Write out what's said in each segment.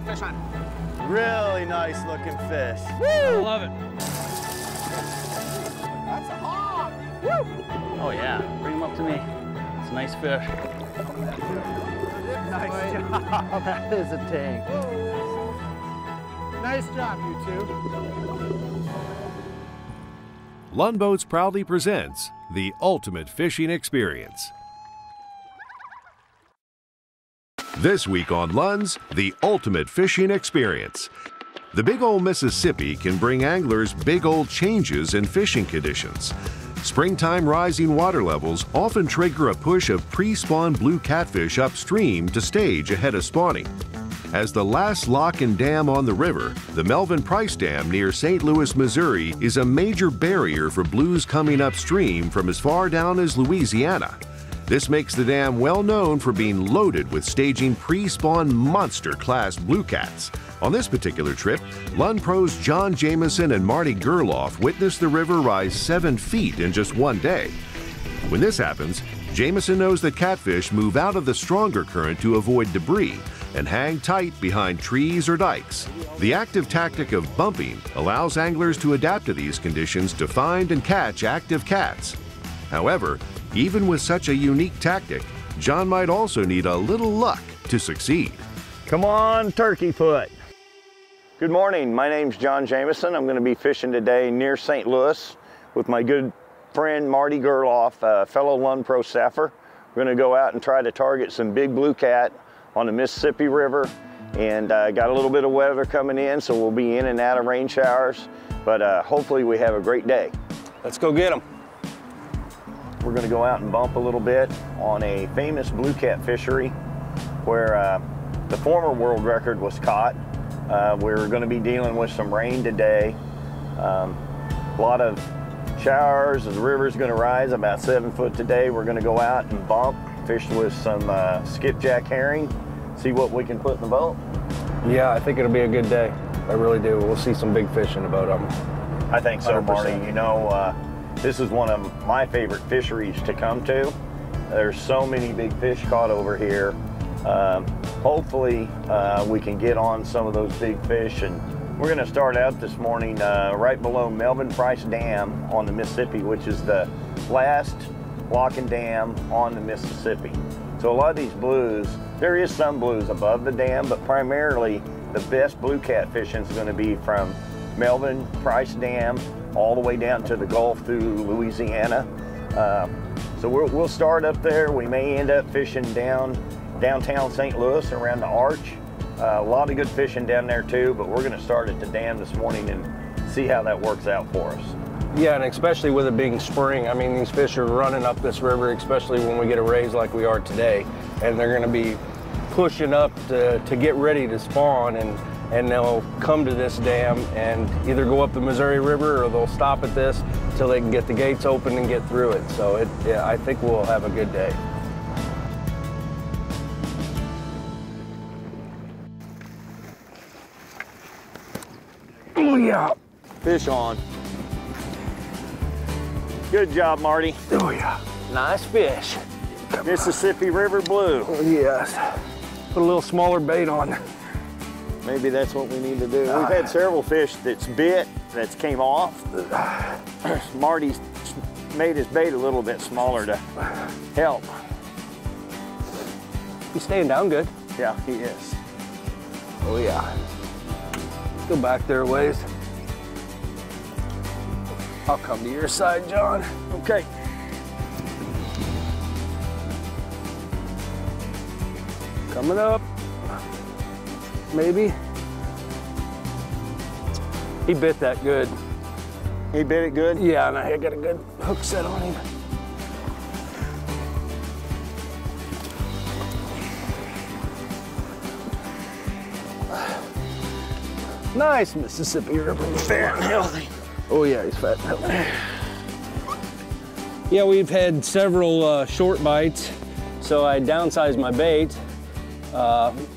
Fish on. Really nice looking fish. Woo! I love it. That's a hog. Woo! Oh yeah, bring him up to me. It's a nice fish. Nice job. That is a tank. Nice job, you two. Lund Boats proudly presents the ultimate fishing experience. This week on Lund's The Ultimate Fishing Experience. The big old Mississippi can bring anglers big old changes in fishing conditions. Springtime rising water levels often trigger a push of pre-spawn blue catfish upstream to stage ahead of spawning. As the last lock and dam on the river, the Melvin Price Dam near St. Louis, Missouri is a major barrier for blues coming upstream from as far down as Louisiana. This makes the dam well known for being loaded with staging pre-spawn monster-class blue cats. On this particular trip, Lund pros Jon, Jameson and Marty Gerloff witnessed the river rise 7 feet in just one day. When this happens, Jameson knows that catfish move out of the stronger current to avoid debris and hang tight behind trees or dikes. The active tactic of bumping allows anglers to adapt to these conditions to find and catch active cats. However, even with such a unique tactic, Jon might also need a little luck to succeed. Come on, turkey foot. Good morning, my name's Jon Jameson. I'm gonna be fishing today near St. Louis with my good friend Marty Gerloff, a fellow Lund Pro staffer. We're gonna go out and try to target some big blue cat on the Mississippi River, and got a little bit of weather coming in, so we'll be in and out of rain showers, but hopefully we have a great day. Let's go get them. We're gonna go out and bump a little bit on a famous blue cat fishery where the former world record was caught. We're gonna be dealing with some rain today. A lot of showers. The river's gonna rise about 7 foot today. We're gonna go out and bump, fish with some skipjack herring, see what we can put in the boat. Yeah, I think it'll be a good day. I really do. We'll see some big fish in the boat. I think so, 100%. Marty. You know, this is one of my favorite fisheries to come to. There's so many big fish caught over here. Hopefully we can get on some of those big fish, and we're gonna start out this morning right below Melvin Price Dam on the Mississippi, which is the last lock and dam on the Mississippi. So a lot of these blues, there is some blues above the dam, but primarily the best blue cat fishing is gonna be from Melvin Price Dam all the way down to the Gulf through Louisiana. So we'll start up there. We may end up fishing downtown St. Louis around the Arch. A lot of good fishing down there too, but we're gonna start at the dam this morning and see how that works out for us. Yeah, and especially with it being spring, I mean, these fish are running up this river, especially when we get a raise like we are today, and they're gonna be pushing up to get ready to spawn, and they'll come to this dam and either go up the Missouri River or they'll stop at this until they can get the gates open and get through it. So yeah, I think we'll have a good day. Oh yeah. Fish on. Good job, Marty. Oh yeah. Nice fish. Mississippi River blue. Oh, yes. Put a little smaller bait on. Maybe that's what we need to do. We've had several fish that's bit, that's came off. Marty's made his bait a little bit smaller to help. He's staying down good. Yeah, he is. Oh yeah. Go back there a ways. I'll come to your side, Jon. Okay. Coming up. Maybe. He bit that good. He bit it good? Yeah, and I got a good hook set on him. Nice Mississippi River. Fair and healthy. Oh yeah, he's fat and healthy. Yeah, we've had several short bites, so I downsized my bait.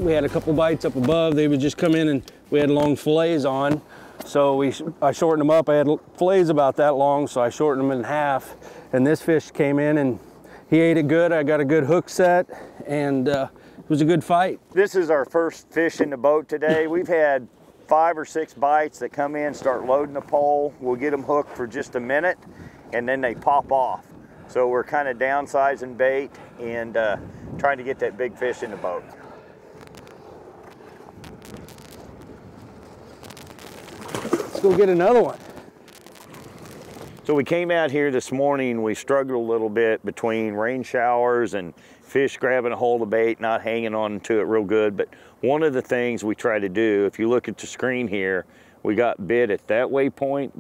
We had a couple bites up above. They would just come in and we had long fillets on. So I shortened them up. I had fillets about that long, so I shortened them in half. And this fish came in and he ate it good. I got a good hook set, and it was a good fight. This is our first fish in the boat today. We've had 5 or 6 bites that come in, start loading the pole. We'll get them hooked for just a minute, and then they pop off. So we're kind of downsizing bait and trying to get that big fish in the boat. Let's go get another one. So we came out here this morning, we struggled a little bit between rain showers and fish grabbing a hold of bait, not hanging on to it real good. But one of the things we try to do, if you look at the screen here, we got bit at that waypoint,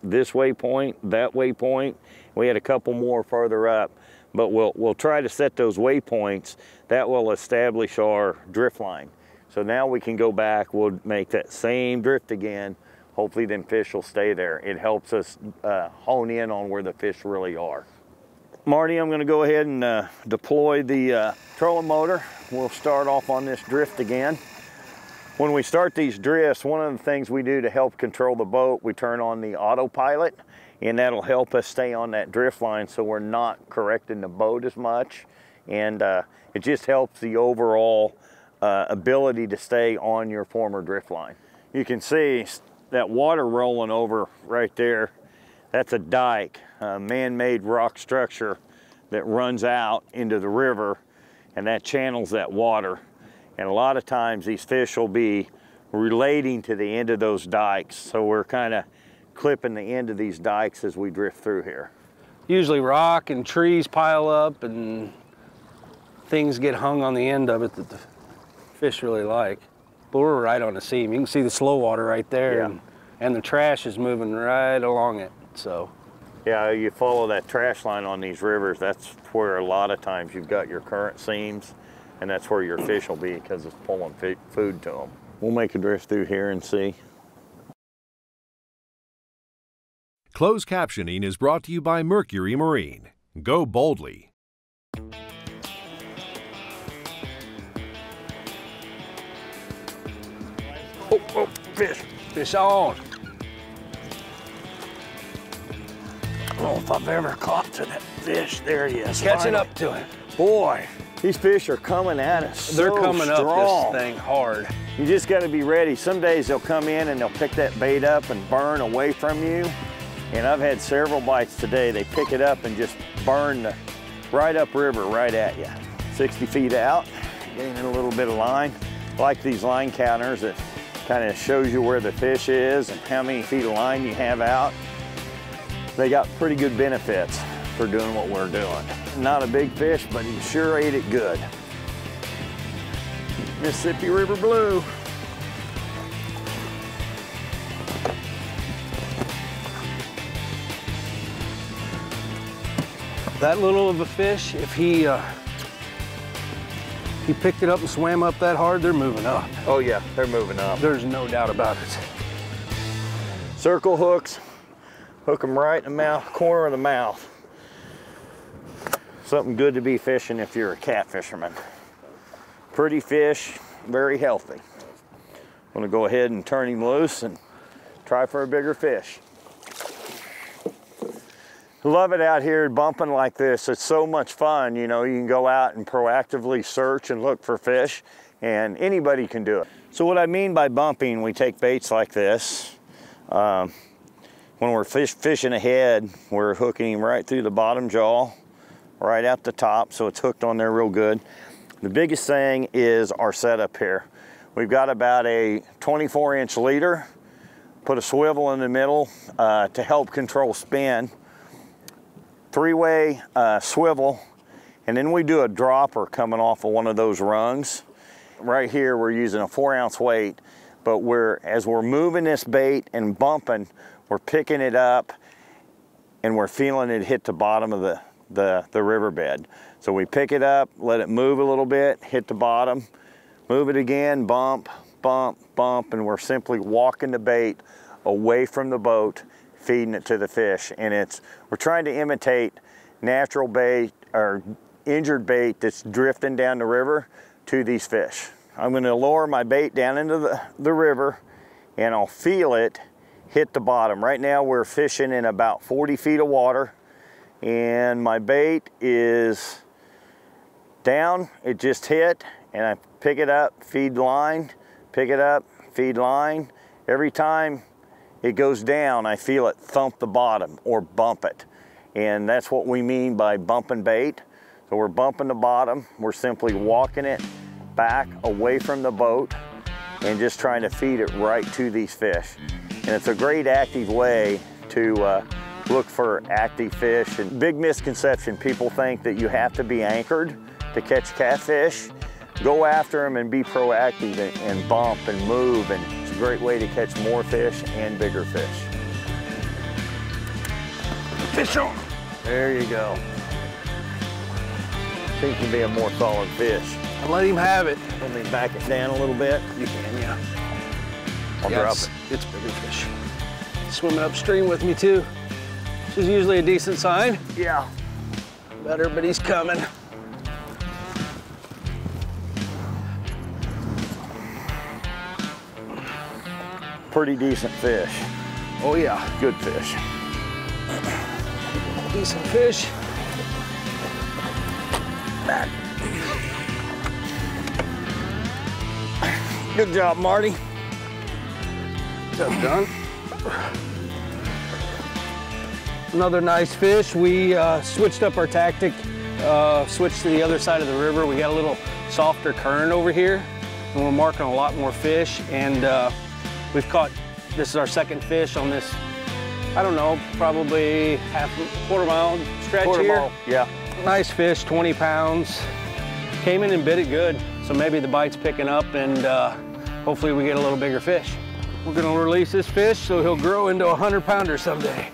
this waypoint, that waypoint. We had a couple more further up, but we'll try to set those waypoints. That will establish our drift line. So now we can go back, we'll make that same drift again. Hopefully them fish will stay there. It helps us hone in on where the fish really are. Marty, I'm gonna go ahead and deploy the trolling motor. We'll start off on this drift again. When we start these drifts, one of the things we do to help control the boat, we turn on the autopilot, and that'll help us stay on that drift line so we're not correcting the boat as much. And it just helps the overall ability to stay on your former drift line. You can see that water rolling over right there. That's a dike, a man-made rock structure that runs out into the river, and that channels that water. And a lot of times these fish will be relating to the end of those dikes. So we're kind of clipping the end of these dikes as we drift through here. Usually rock and trees pile up and things get hung on the end of it that the fish really like. But we're right on the seam. You can see the slow water right there, yeah. and the trash is moving right along it, so. Yeah, you follow that trash line on these rivers, that's where a lot of times you've got your current seams, and that's where your fish will be because it's pulling food to them. We'll make a drift through here and see. Closed captioning is brought to you by Mercury Marine. Go boldly. Oh, fish. Fish on. I don't know if I've ever caught to that fish. There he is. Catching finally up to him. Boy, these fish are coming at us. They're so coming strong. up this thing hard. You just got to be ready. Some days they'll come in and they'll pick that bait up and burn away from you. And I've had several bites today. They pick it up and just burn right upriver, right at you. 60 feet out, gaining a little bit of line. I like these line counters that kind of shows you where the fish is and how many feet of line you have out. They got pretty good benefits for doing what we're doing. Not a big fish, but he sure ate it good. Mississippi River Blue. That little of a fish, if he picked it up and swam up that hard, they're moving up. Oh yeah, they're moving up. There's no doubt about it. Circle hooks, hook them right in the mouth, corner of the mouth. Something good to be fishing if you're a catfisherman. Pretty fish, very healthy. I'm gonna go ahead and turn him loose and try for a bigger fish. Love it out here bumping like this. It's so much fun. You know, you can go out and proactively search and look for fish, and anybody can do it. So what I mean by bumping, we take baits like this. When we're fishing ahead, we're hooking him right through the bottom jaw, right out the top, so it's hooked on there real good. The biggest thing is our setup here. We've got about a 24-inch leader, put a swivel in the middle to help control spin. Three-way swivel, and then we do a dropper coming off of one of those rungs. Right here we're using a 4-ounce weight, but as we're moving this bait and bumping, we're picking it up and we're feeling it hit the bottom of the riverbed. So we pick it up, let it move a little bit, hit the bottom, move it again, bump, bump, bump, and we're simply walking the bait away from the boat, feeding it to the fish. And we're trying to imitate natural bait or injured bait that's drifting down the river to these fish. I'm going to lower my bait down into the river, and I'll feel it hit the bottom. Right now we're fishing in about 40 feet of water, and my bait is down. It just hit, and I pick it up, feed line, pick it up, feed line. Every time it goes down, I feel it thump the bottom or bump it. And that's what we mean by bumping bait. So we're bumping the bottom. We're simply walking it back away from the boat and just trying to feed it right to these fish. And it's a great active way to look for active fish. And big misconception, people think that you have to be anchored to catch catfish. Go after them and be proactive and bump and move, and it's a great way to catch more fish and bigger fish. Fish on! There you go. I think you can be a more solid fish. I'll let him have it. Let me back it down a little bit. You can, yeah. I'll drop it. It's bigger fish. Swimming upstream with me too, which is usually a decent sign. Yeah. Better, but he's coming. Pretty decent fish. Oh yeah. Good fish. Decent fish. Back. Good job, Marty. Job done. Another nice fish. We switched up our tactic, switched to the other side of the river. We got a little softer current over here, and we're marking a lot more fish. And we've caught, this is our second fish on this, I don't know, probably quarter mile stretch here. Mile, yeah. Nice fish, 20 pounds. Came in and bit it good. So maybe the bite's picking up, and hopefully we get a little bigger fish. We're gonna release this fish so he'll grow into a 100-pounder someday.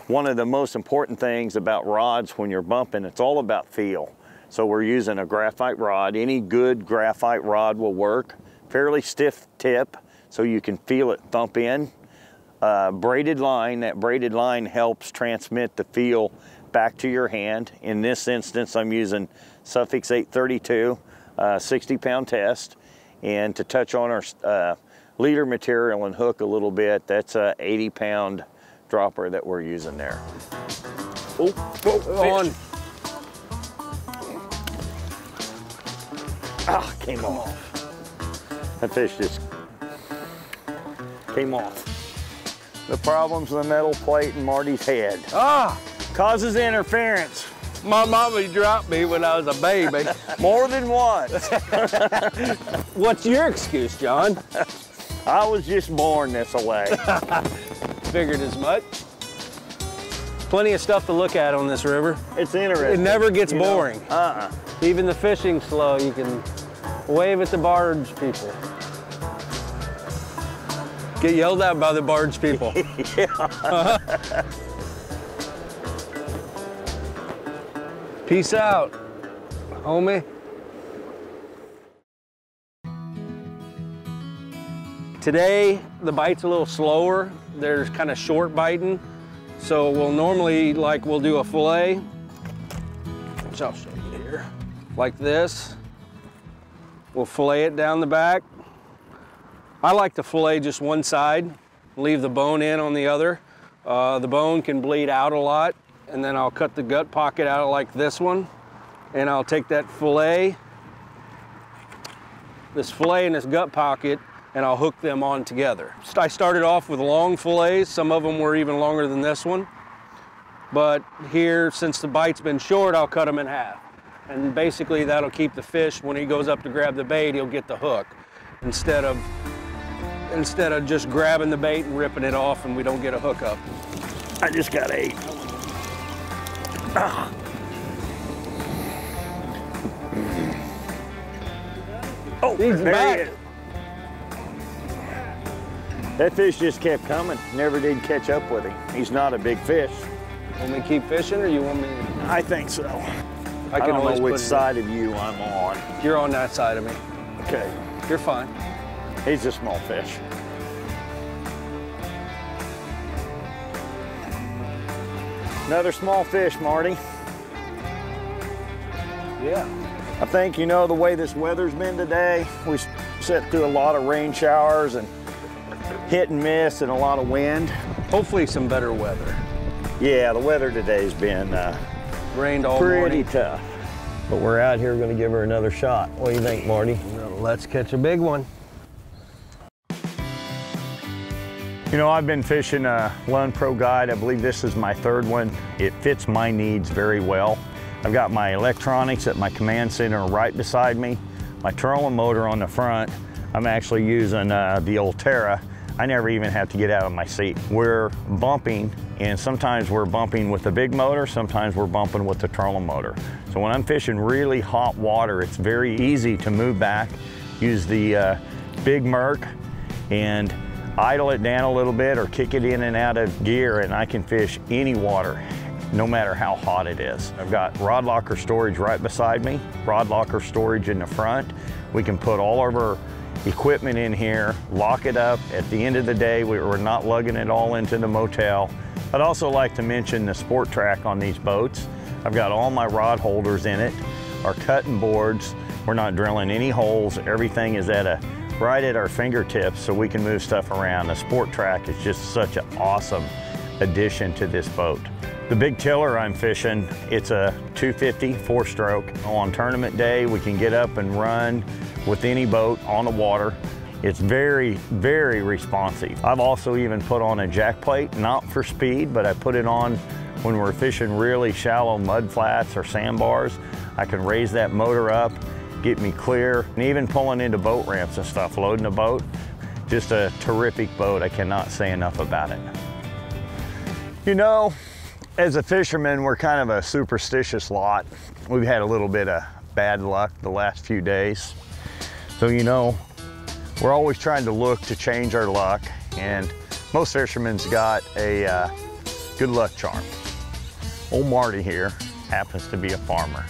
One of the most important things about rods when you're bumping, it's all about feel. So we're using a graphite rod. Any good graphite rod will work. Fairly stiff tip so you can feel it thump in. Braided line, that braided line helps transmit the feel back to your hand. In this instance, I'm using Suffix 832, 60-pound test. And to touch on our leader material and hook a little bit, that's a 80-pound dropper that we're using there. On. Ah, came off. That fish just came off. The problem's the metal plate in Marty's head. Ah! Causes interference. My mama dropped me when I was a baby. More than once. What's your excuse, John? I was just born this way. Figured as much. Plenty of stuff to look at on this river. It's interesting. It never gets boring. Uh-uh. Even the fishing's slow. You can wave at the barge people. Get yelled at by the barge people. Yeah. Peace out, homie. Today, the bite's a little slower. There's kind of short biting. So we'll normally, we'll do a fillet, which I'll show you here, like this. We'll fillet it down the back. I like to fillet just one side, leave the bone in on the other. The bone can bleed out a lot, and then I'll cut the gut pocket out like this one, and I'll take that fillet, this fillet and this gut pocket, and I'll hook them on together. I started off with long fillets. Some of them were even longer than this one. But here, since the bite's been short, I'll cut them in half. And basically that'll keep the fish, when he goes up to grab the bait, he'll get the hook. Instead of just grabbing the bait and ripping it off and we don't get a hook up. I just got 8. Ah. Oh, He's there back. he is. That fish just kept coming. Never did catch up with him. He's not a big fish. Want me to keep fishing, or you want me to? I think so. I don't always know which put it side of you I'm on. You're on that side of me. Okay. You're fine. He's a small fish. Another small fish, Marty. Yeah. I think, you know, the way this weather's been today, we set through a lot of rain showers and hit and miss and a lot of wind. Hopefully some better weather. Yeah, the weather today's been Rained all pretty morning. tough. But we're out here gonna give her another shot. What do you think, Marty? Let's catch a big one. You know, I've been fishing a Lund Pro Guide. I believe this is my third one. It fits my needs very well. I've got my electronics at my command center right beside me, my trolling motor on the front. I'm actually using the Ulterra. I never even have to get out of my seat. We're bumping, and sometimes we're bumping with the big motor, sometimes we're bumping with the trolling motor. So when I'm fishing really hot water, it's very easy to move back, use the big Merc, and idle it down a little bit or kick it in and out of gear, and I can fish any water, no matter how hot it is. I've got rod locker storage right beside me, rod locker storage in the front. We can put all of our equipment in here, lock it up. At the end of the day, we're not lugging it all into the motel. I'd also like to mention the sport track on these boats. I've got all my rod holders in it, our cutting boards. We're not drilling any holes. Everything is right at our fingertips, so we can move stuff around. The sport track is just such an awesome addition to this boat. The big tiller I'm fishing, it's a 250 4-stroke. On tournament day, we can get up and run with any boat on the water. It's very, very responsive. I've also even put on a jack plate, not for speed, but I put it on when we're fishing really shallow mud flats or sandbars. I can raise that motor up, get me clear, and even pulling into boat ramps and stuff, loading a boat. Just a terrific boat. I cannot say enough about it. You know, as a fisherman, we're kind of a superstitious lot. We've had a little bit of bad luck the last few days. So, you know, we're always trying to look to change our luck, and most fishermen's got a good luck charm. Old Marty here happens to be a farmer.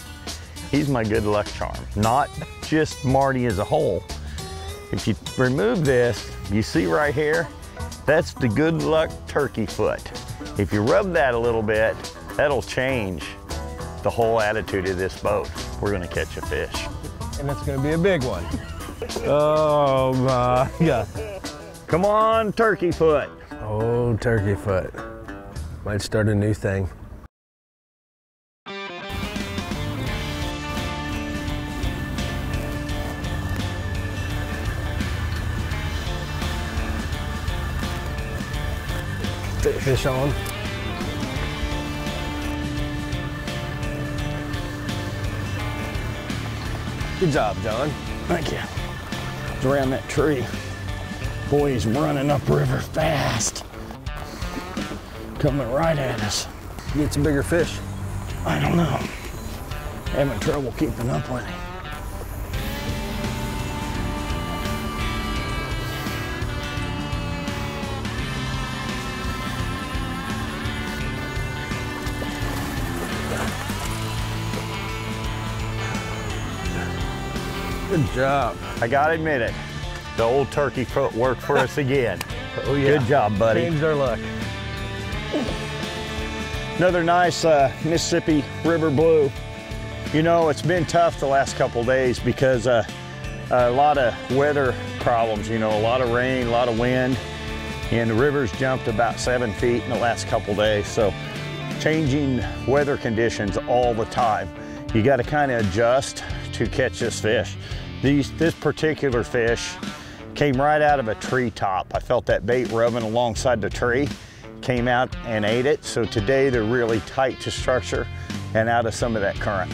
He's my good luck charm, not just Marty as a whole. If you remove this, you see right here, that's the good luck turkey foot. If you rub that a little bit, that'll change the whole attitude of this boat. We're gonna catch a fish. And it's gonna be a big one. Oh my God. Come on, turkey foot. Oh, turkey foot. Might start a new thing. Fish on. Good job, John. Thank you. It's around that tree. Boy, he's running upriver fast. Coming right at us. Get some bigger fish. I don't know. Having trouble keeping up with him. Good job. I gotta admit it, the old turkey foot worked for us again. Oh yeah. Good job, buddy. Changed our luck. Another nice Mississippi River Blue. You know, it's been tough the last couple days because a lot of weather problems, you know, a lot of rain, a lot of wind, and the river's jumped about 7 feet in the last couple days. So changing weather conditions all the time. You got to kind of adjust to catch this fish. This particular fish came right out of a treetop. I felt that bait rubbing alongside the tree, came out and ate it. So today they're really tight to structure and out of some of that current.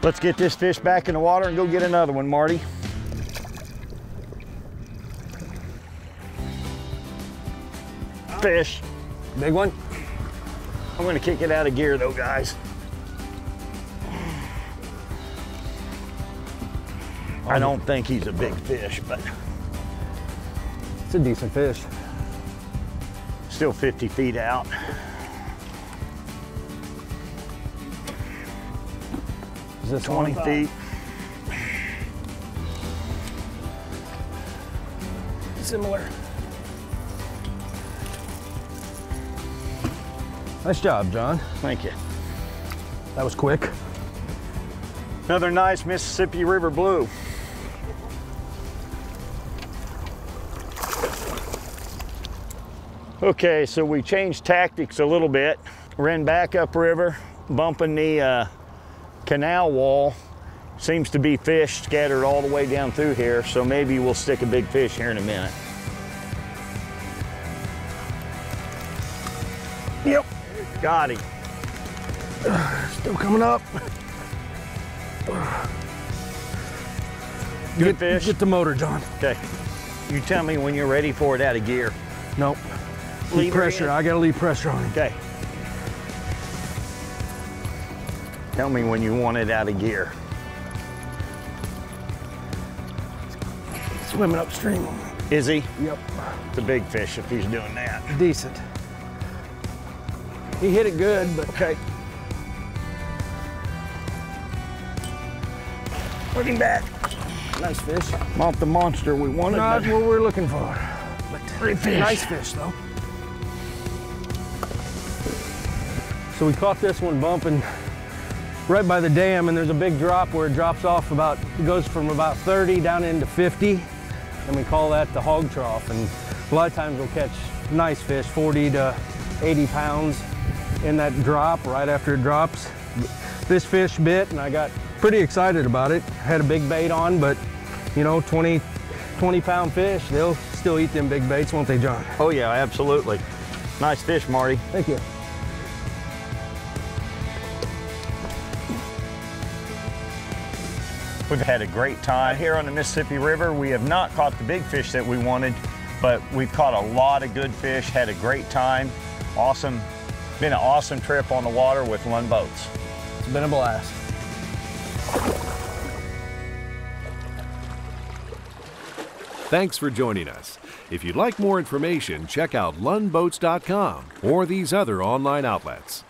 Let's get this fish back in the water and go get another one, Marty. Fish. Big one? I'm gonna kick it out of gear though, guys. I don't think he's a big fish, but It's a decent fish. still 50 feet out. Is this 20 feet. similar. Nice job, John. Thank you. That was quick. Another nice Mississippi River blue. Okay, so we changed tactics a little bit. Ran back upriver, bumping the canal wall. Seems to be fish scattered all the way down through here, so maybe we'll stick a big fish here in a minute. Yep, got him. Still coming up. Good fish. Get the motor, John. Okay. You tell me when you're ready for it out of gear. Nope. Leave pressure. I gotta leave pressure on him. Okay. Tell me when you want it out of gear. Swimming upstream. Is he? Yep. It's a big fish if he's doing that. Decent. He hit it good, but Okay. Looking back. nice fish. Not the monster we wanted. Not but what we're looking for. But great fish. nice fish, though. So we caught this one bumping right by the dam, and there's a big drop where it drops off about, it goes from about 30 down into 50, and we call that the hog trough. And a lot of times we'll catch nice fish, 40 to 80 pounds in that drop right after it drops. This fish bit, and I got pretty excited about it. Had a big bait on, but you know, 20-pound fish, they'll still eat them big baits, won't they, John? Oh yeah, absolutely. Nice fish, Marty. Thank you. We've had a great time here on the Mississippi River. We have not caught the big fish that we wanted, but we've caught a lot of good fish, had a great time. Awesome, been an awesome trip on the water with Lund boats. It's been a blast. Thanks for joining us. If you'd like more information, check out lundboats.com or these other online outlets.